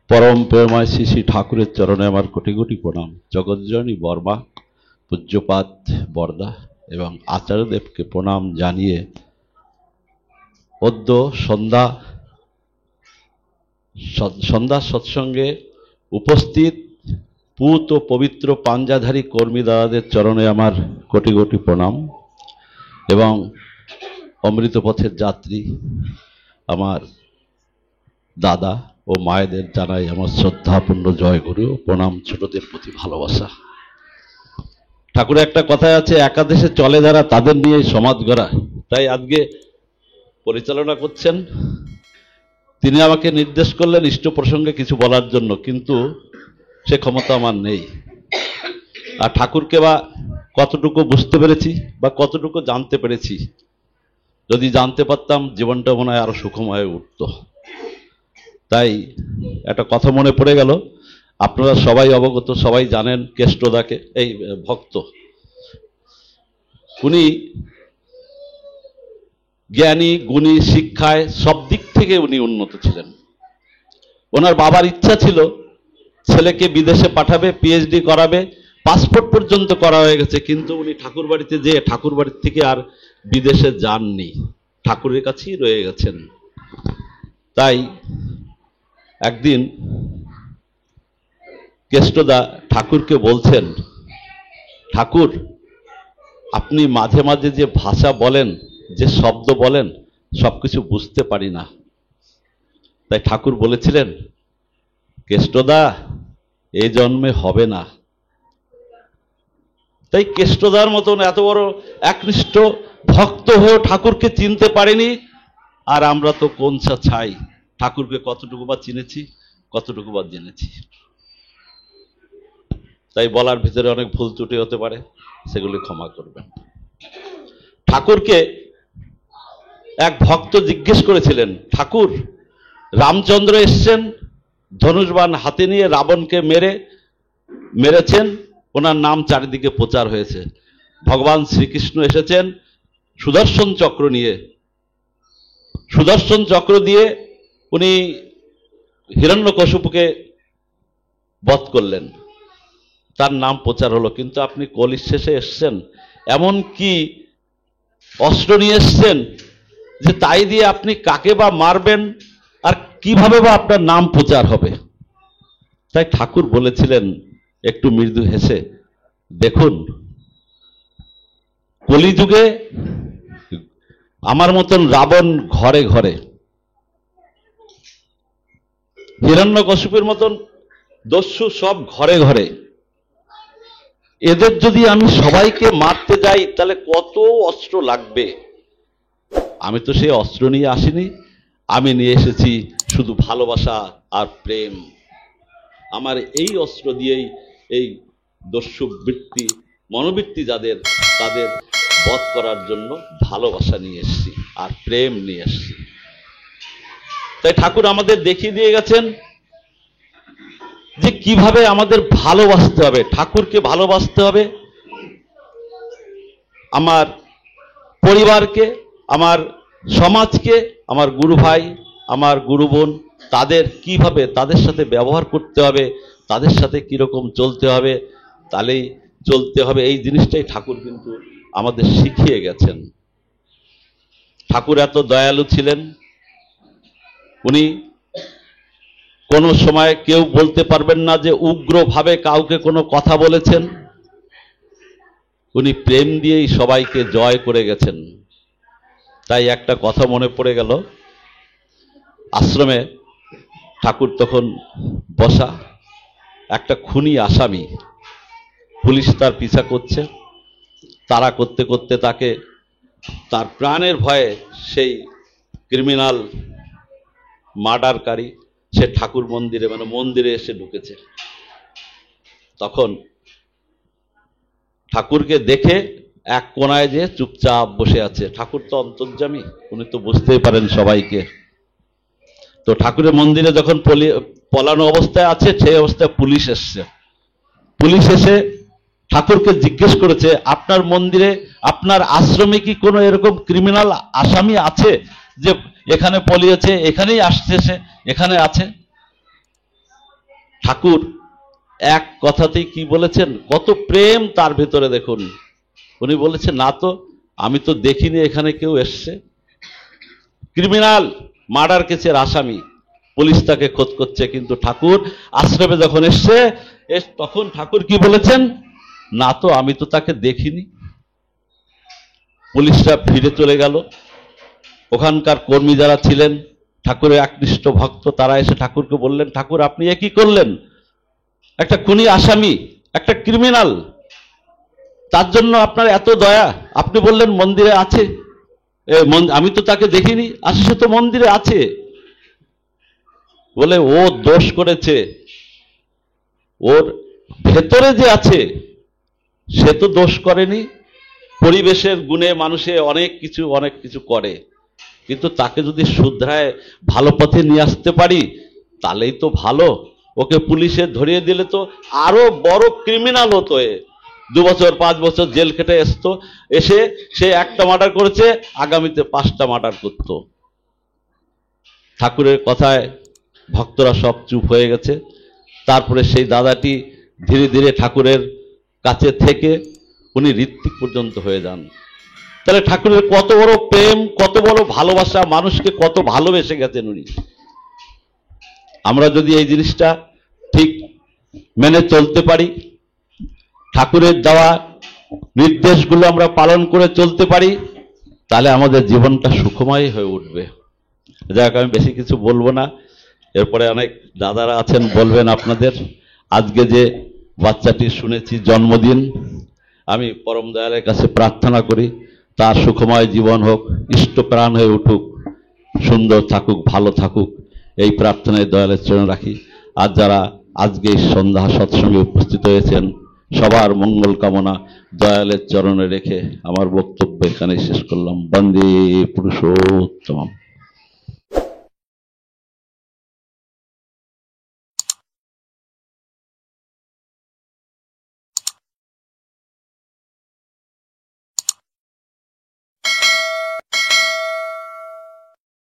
परम प्रेमय श्री श्री ठाकुरेर चरणे आमार कोटि कोटि प्रणाम। जगज्जननी बर्मा, पूज्यपाद बरदा एवं आचार्यदेव के प्रणाम जानिए अद्य सन्ध्या सत्संगे उपस्थित पूत और पवित्र पांजाधारी कर्मी दादादेर चरणे आमार कोटि कोटि प्रणाम एवं अमृत पथेर यात्री आमार दादा और मायेदेर जानाई आमार श्रद्धापूर्ण जय गुरु प्रणाम। छोटोदेर प्रति भालोबासा। ठाकुर एक कथाय आछे एकादेशे चले जारा तादेर निये समाज गड़ा। ताई आजके परिचालना करछेन तिनि आमाके निर्देश करलेन इष्ट प्रसंगे किछु बलार जन्य, किन्तु से क्षमता आमार नेই। আর ঠাকুরকে বা কতটুকু বুঝতে পেরেছি বা কতটুকু জানতে পেরেছি, যদি জানতে পারতাম জীবনটা মনে হয় আরো সুখময় হয়ে উঠতো। তাই একটা কথা মনে পড়ে গেল, আপনারা সবাই অবগত, সবাই জানেন কেষ্টদাকে, এই ভক্ত, উনি জ্ঞানী গুণী শিক্ষায় সব দিক থেকে উনি উন্নত ছিলেন। ওনার বাবার ইচ্ছা ছিল ছেলেকে বিদেশে পাঠাবে, পিএইচডি করাবে, পাসপোর্ট পর্যন্ত করা হয়ে গেছে, কিন্তু উনি ঠাকুর বাড়িতে যেয়ে ঠাকুর বাড়ির থেকে আর বিদেশে যাননি, ঠাকুরের কাছেই রয়ে গেছেন। তাই একদিন কেষ্টদা ঠাকুরকে বলছেন, ঠাকুর আপনি মাঝে মাঝে যে ভাষা বলেন, যে শব্দ বলেন, সবকিছু বুঝতে পারি না। তাই ঠাকুর বলেছিলেন, কেষ্টদা এই জন্মে হবে না। তাই কেষ্টদার মতন এত বড় একনিষ্ঠ ভক্ত হয়েও ঠাকুরকে চিনতে পারেনি। আর আমরা তো কোনছা ছাই, ঠাকুরকে কতটুকু বা চিনেছি, কতটুকু বা জেনেছি। তাই বলার ভিতরে অনেক ভুল ত্রুটি হতে পারে, সেগুলি ক্ষমা করবেন। ঠাকুরকে এক ভক্ত জিজ্ঞেস করেছিলেন, ঠাকুর রামচন্দ্র এসছেন ধনুষবাণ হাতে নিয়ে, রাবণকে মেরেছেন, ওনার নাম চারিদিকে প্রচার হয়েছে। ভগবান শ্রীকৃষ্ণ এসেছেন সুদর্শন চক্র নিয়ে, সুদর্শন চক্র দিয়ে উনি হিরণ্যকশিপুকে বধ করলেন, তার নাম প্রচার হলো। কিন্তু আপনি কলির শেষে এসছেন, এমন কি অস্ত্র নিয়ে এসছেন যে তাই দিয়ে আপনি কাকে বা মারবেন আর কিভাবে বা আপনার নাম প্রচার হবে। তাই ঠাকুর বলেছিলেন একটু মৃদু হেসে, দেখুন কলিযুগে আমার মতন রাবণ ঘরে ঘরে, হিরণ্যকশিপুর মতন দস্যু সব ঘরে ঘরে, এদের যদি আমি সবাইকে মারতে যাই তাহলে কত অস্ত্র লাগবে। আমি তো সেই অস্ত্র নিয়ে আসিনি, আমি নিয়ে এসেছি শুধু ভালোবাসা আর প্রেম। আমার এই অস্ত্র দিয়েই এই দস্যু বৃত্তি মনোবৃত্তি যাদের, তাদের বধ করার জন্য ভালোবাসা নিয়ে এসেছি আর প্রেম নিয়ে এসেছি। তাই ঠাকুর আমাদের দেখিয়ে দিয়ে গেছেন যে কিভাবে আমাদের ভালোবাসতে হবে, ঠাকুরকে ভালোবাসতে হবে, আমার পরিবারকে, আমার সমাজকে, আমার গুরু ভাই, আমার গুরু বোন, তাদের কিভাবে তাদের সাথে ব্যবহার করতে হবে, তাদের সাথে কিরকম চলতে হবে, তাহলেই চলতে হবে। এই জিনিসটাই ঠাকুর কিন্তু আমাদের শিখিয়ে গেছেন। ঠাকুর এত দয়ালু ছিলেন, উনি কোনো সময় কেউ বলতে পারবেন না যে উগ্রভাবে কাউকে কোনো কথা বলেছেন। উনি প্রেম দিয়েই সবাইকে জয় করে গেছেন। তাই একটা কথা মনে পড়ে গেল, আশ্রমে ঠাকুর তখন বসা, একটা খুনি আসামি, পুলিশ তার পিছা করছে, তাড়া করতে করতে তাকে তার প্রাণের ভয়ে সেই ক্রিমিনাল মার্ডারকারী সে ঠাকুর মন্দিরে মানে মন্দিরে এসে ঢুকেছে। তখন ঠাকুরকে দেখে এক কোনায় যে চুপচাপ বসে আছে। ঠাকুর তো অন্তর্যামী, উনি তো বুঝতেই পারেন সবাইকে। তো ঠাকুরের মন্দিরে যখন পলানো অবস্থায় আছে, সেই অবস্থায় পুলিশ এসছে। পুলিশ এসে ঠাকুরকে জিজ্ঞেস করেছে, আপনার মন্দিরে, আপনার আশ্রমে কি কোনো এরকম ক্রিমিনাল আসামি আছে যে এখানে পলিয়েছে, এখানেই আসছে, সে এখানে আছে? ঠাকুর এক কথাতেই কি বলেছেন, কত প্রেম তার ভিতরে দেখুন। উনি বলেছেন, না তো, আমি তো দেখিনি এখানে কেউ এসছে, ক্রিমিনাল, মার্ডার কেসের আসামি, পুলিশ তাকে খোঁজ করছে, কিন্তু ঠাকুর আশ্রমে যখন এসছে তখন ঠাকুর কি বলেছেন, না তো, আমি তো তাকে দেখিনি। পুলিশরা ফিরে চলে গেল। ওখানকার কর্মী যারা ছিলেন ঠাকুরের একনিষ্ঠ ভক্ত, তারা এসে ঠাকুরকে বললেন, ঠাকুর আপনি এ কি করলেন? একটা খুনি আসামি, একটা ক্রিমিনাল, তার জন্য আপনার এত দয়া, আপনি বললেন মন্দিরে আছে, আমি তো তাকে দেখিনি, আসে সে তো মন্দিরে আছে। বলে ও দোষ করেছে, ওর ভেতরে যে আছে সে তো দোষ করেনি। পরিবেশের গুণে মানুষে অনেক কিছু করে, কিন্তু তাকে যদি শুধরায় ভালো পথে নিয়ে আসতে পারি তাহলেই তো ভালো। ওকে পুলিশে ধরিয়ে দিলে তো আরো বড় ক্রিমিনাল হতো, 2 বছর 5 বছর জেল খেটে এসে সে একটা মার্ডার করেছে, আগামীতে 5টা মার্ডার করত। ঠাকুরের কথায় ভক্তরা সব চুপ হয়ে গেছে। তারপরে সেই দাদাটি ধীরে ধীরে ঠাকুরের কাছে থেকে উনি ঋত্বিক পর্যন্ত হয়ে যান। তাহলে ঠাকুরের কত বড় প্রেম, কত বড় ভালোবাসা, মানুষকে কত ভালোবেসে গেছেন উনি। আমরা যদি এই জিনিসটা ঠিক মেনে চলতে পারি, ঠাকুরের দেওয়া নির্দেশগুলো আমরা পালন করে চলতে পারি, তাহলে আমাদের জীবনটা সুখময় হয়ে উঠবে। যাক, আমি বেশি কিছু বলবো না, এরপরে অনেক দাদারা আছেন বলবেন আপনাদের। আজকে যে বাচ্চাটি শুনেছি জন্মদিন, আমি পরম দয়ালের কাছে প্রার্থনা করি তার সুখময় জীবন হোক, ইষ্টপ্রাণ হয়ে উঠুক, সুন্দর থাকুক, ভালো থাকুক, এই প্রার্থনায় দয়ালের চরণে রাখি। আর যারা আজকে এই সন্ধ্যা সৎসঙ্গে উপস্থিত হয়েছেন, সবার মঙ্গল কামনা দয়ালের চরণে রেখে আমার বক্তব্য এখানে শেষ করলাম। বন্দে পুরুষোত্তম।